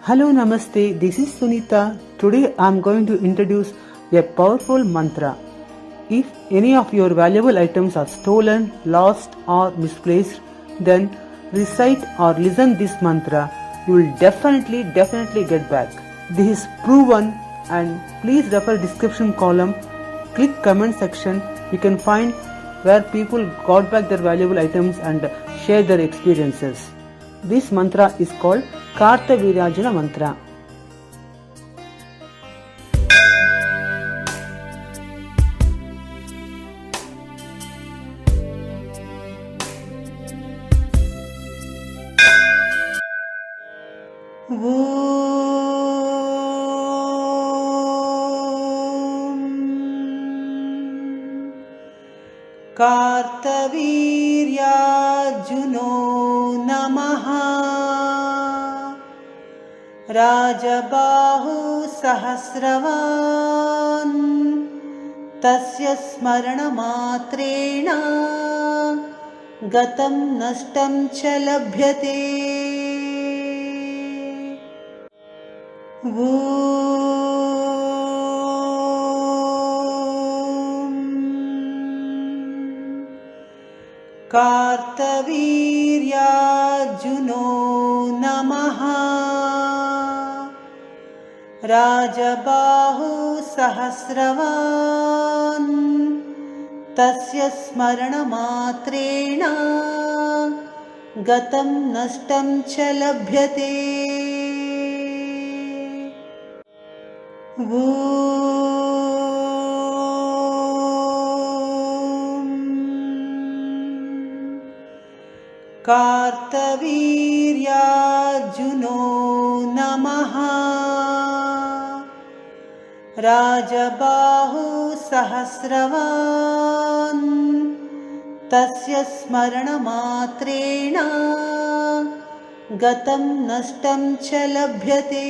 Hello, Namaste. This is Sunita. Today I am going to introduce a powerful mantra. If any of your valuable items are stolen, lost, or misplaced, then recite or listen this mantra. You will definitely get back. This is proven, and please refer description column. Click comment section. You can find where people got back their valuable items and share their experiences. This mantra is called Kartavirajana mantra. कार्तवीर्यार्जुनो नमः राजबाहु सहस्रवान् तस्य स्मरणमात्रेण गतं नष्टं च लभ्यते। कार्तवीर्यार्जुनो नमः राजबाहु सहस्रवान् तस्य स्मरणमात्रेण गतं नष्टं च लभ्यते। कार्तवीर्यार्जुनो नमः राजबाहु सहस्रवान् तस्य स्मरणमात्रेण गतं नष्टं च लभ्यते।